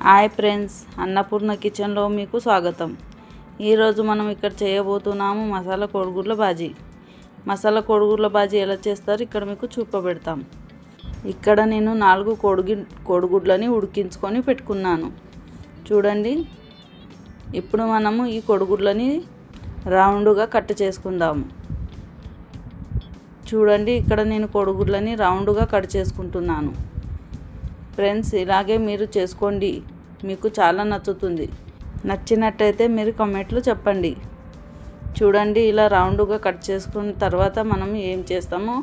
Hi friends, Annapurna కిచెన్లో మీకు స్వాగతం. ఈరోజు మనం ఇక్కడ చేయబోతున్నాము మసాలా కోడిగుడ్ల బాజీ. మసాలా కోడిగుడ్ల బాజీ ఎలా చేస్తారు ఇక్కడ మీకు చూపబెడతాం. ఇక్కడ నేను 4 కోడిగుడ్లని ఉడికించుకొని పెట్టుకున్నాను. చూడండి, ఇప్పుడు మనము ఈ కోడిగుడ్లని రౌండ్గా కట్ చేసుకుందాము. చూడండి, ఇక్కడ నేను కోడిగుడ్లని రౌండ్గా కట్ చేసుకుంటున్నాను. ఫ్రెండ్స్, ఇలాగే మీరు చేసుకోండి, మీకు చాలా నచ్చుతుంది. నచ్చినట్టయితే మీరు కామెంట్లో చెప్పండి. చూడండి, ఇలా రౌండ్గా కట్ చేసుకున్న తర్వాత మనం ఏం చేస్తామో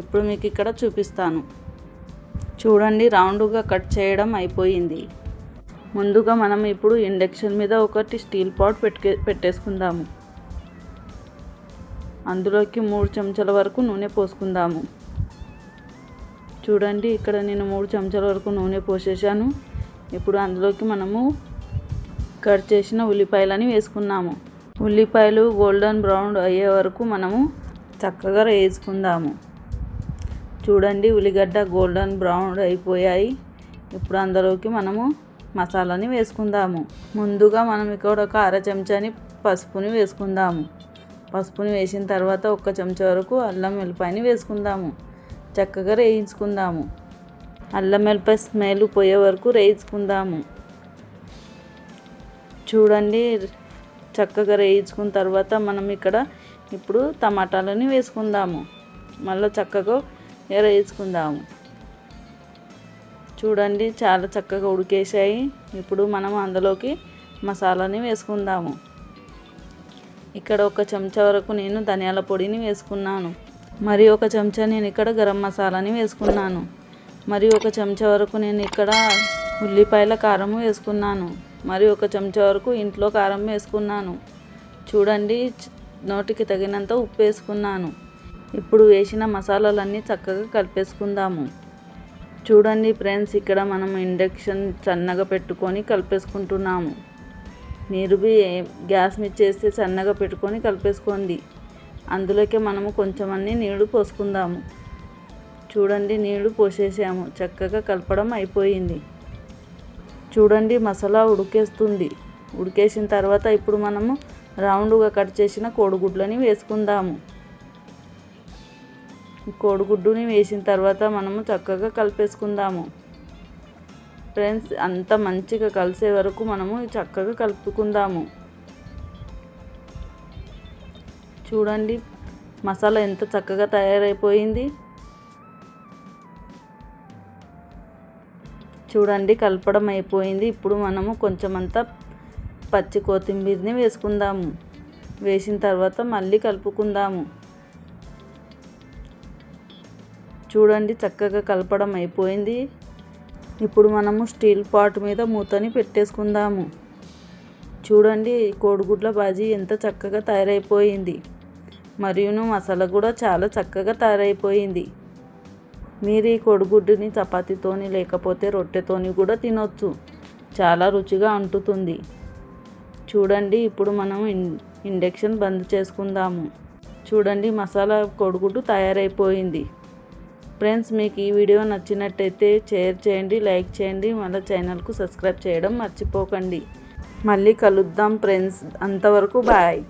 ఇప్పుడు మీకు ఇక్కడ చూపిస్తాను. చూడండి, రౌండ్గా కట్ చేయడం అయిపోయింది. ముందుగా మనం ఇప్పుడు ఇండక్షన్ మీద ఒకటి స్టీల్ పాట్ పెట్టేసుకుందాము. అందులోకి 3 చెంచాల వరకు నూనె పోసుకుందాము. చూడండి, ఇక్కడ నేను 3 చెంచాల వరకు నూనె పోసేసాను. ఇప్పుడు అందులోకి మనము కట్ చేసిన ఉల్లిపాయలని వేసుకున్నాము. ఉల్లిపాయలు గోల్డెన్ బ్రౌన్ అయ్యే వరకు మనము చక్కగా వేసుకుందాము. చూడండి, ఉల్లిగడ్డ గోల్డెన్ బ్రౌన్ అయిపోయాయి. ఇప్పుడు అందులోకి మనము మసాలాని వేసుకుందాము. ముందుగా మనం ఇక్కడ ఒక 1/2 చెంచాని పసుపుని వేసుకుందాము. పసుపుని వేసిన తర్వాత 1 చెంచా వరకు అల్లం వెల్లిపాయని వేసుకుందాము. చక్కగా వేయించుకుందాము. అల్లం వెల్లిపాయ స్మెల్ పోయే వరకు వేయించుకుందాము. చూడండి, చక్కగా వేయించుకున్న తర్వాత మనం ఇక్కడ ఇప్పుడు టమాటాలని వేసుకుందాము. మళ్ళీ చక్కగా వేయించుకుందాము. చూడండి, చాలా చక్కగా ఉడికేసాయి. ఇప్పుడు మనం అందులోకి మసాలాని వేసుకుందాము. ఇక్కడ 1 చెంచా వరకు నేను ధనియాల పొడిని వేసుకున్నాను. మరి 1 చెంచా నేను ఇక్కడ గరం మసాలాని వేసుకున్నాను. మరి 1 చెంచా వరకు నేను ఇక్కడ ఉల్లిపాయల కారం వేసుకున్నాను. మరి 1 చెంచా వరకు ఇంట్లో కారం వేసుకున్నాను. చూడండి, నోటికి తగినంత ఉప్పు వేసుకున్నాను. ఇప్పుడు వేసిన మసాలాలన్నీ చక్కగా కలిపేసుకుందాము. చూడండి ఫ్రెండ్స్, ఇక్కడ మనం ఇండక్షన్ సన్నగా పెట్టుకొని కలిపేసుకుంటున్నాము. మీరు గ్యాస్ మీద చేస్తే సన్నగా పెట్టుకొని కలిపేసుకోండి. అందులోకి మనము కొంచెం నీళ్లు పోసుకుందాము. చూడండి, నీళ్లు పోసేసాము. చక్కగా కలపడం అయిపోయింది. చూడండి, మసాలా ఉడికేస్తుంది. ఉడికేసిన తర్వాత ఇప్పుడు మనము రౌండ్గా కట్ చేసిన కోడిగుడ్లని వేసుకుందాము. కోడిగుడ్డుని వేసిన తర్వాత మనము చక్కగా కలిపేసుకుందాము. ఫ్రెండ్స్, అంత మంచిగా కలిసే వరకు మనము చక్కగా కలుపుకుందాము. చూడండి, మసాలా ఎంత చక్కగా తయారైపోయింది. చూడండి, కలపడం అయిపోయింది. ఇప్పుడు మనము కొంచెం పచ్చి కొత్తిమీరని వేసుకుందాము. వేసిన తర్వాత మళ్ళీ కలుపుకుందాము. చూడండి, చక్కగా కలపడం అయిపోయింది. ఇప్పుడు మనము స్టీల్ పాట్ మీద మూతని పెట్టేసుకుందాము. చూడండి, కోడిగుడ్ల బాజీ ఎంత చక్కగా తయారైపోయింది. మరియును మసాలా కూడా చాలా చక్కగా తయారైపోయింది. మీరు ఈ కోడిగుడ్డుని చపాతీతోని లేకపోతే రొట్టెతోని కూడా తినొచ్చు. చాలా రుచిగా అంటుతుంది. చూడండి, ఇప్పుడు మనం ఇండక్షన్ బంద్ చేసుకుందాము. చూడండి, మసాలా కోడిగుడ్డు తయారైపోయింది. ఫ్రెండ్స్, మీకు ఈ వీడియో నచ్చినట్టయితే షేర్ చేయండి, లైక్ చేయండి, మళ్ళీ ఛానల్కు సబ్స్క్రైబ్ చేయడం మర్చిపోకండి. మళ్ళీ కలుద్దాం ఫ్రెండ్స్. అంతవరకు బాయ్.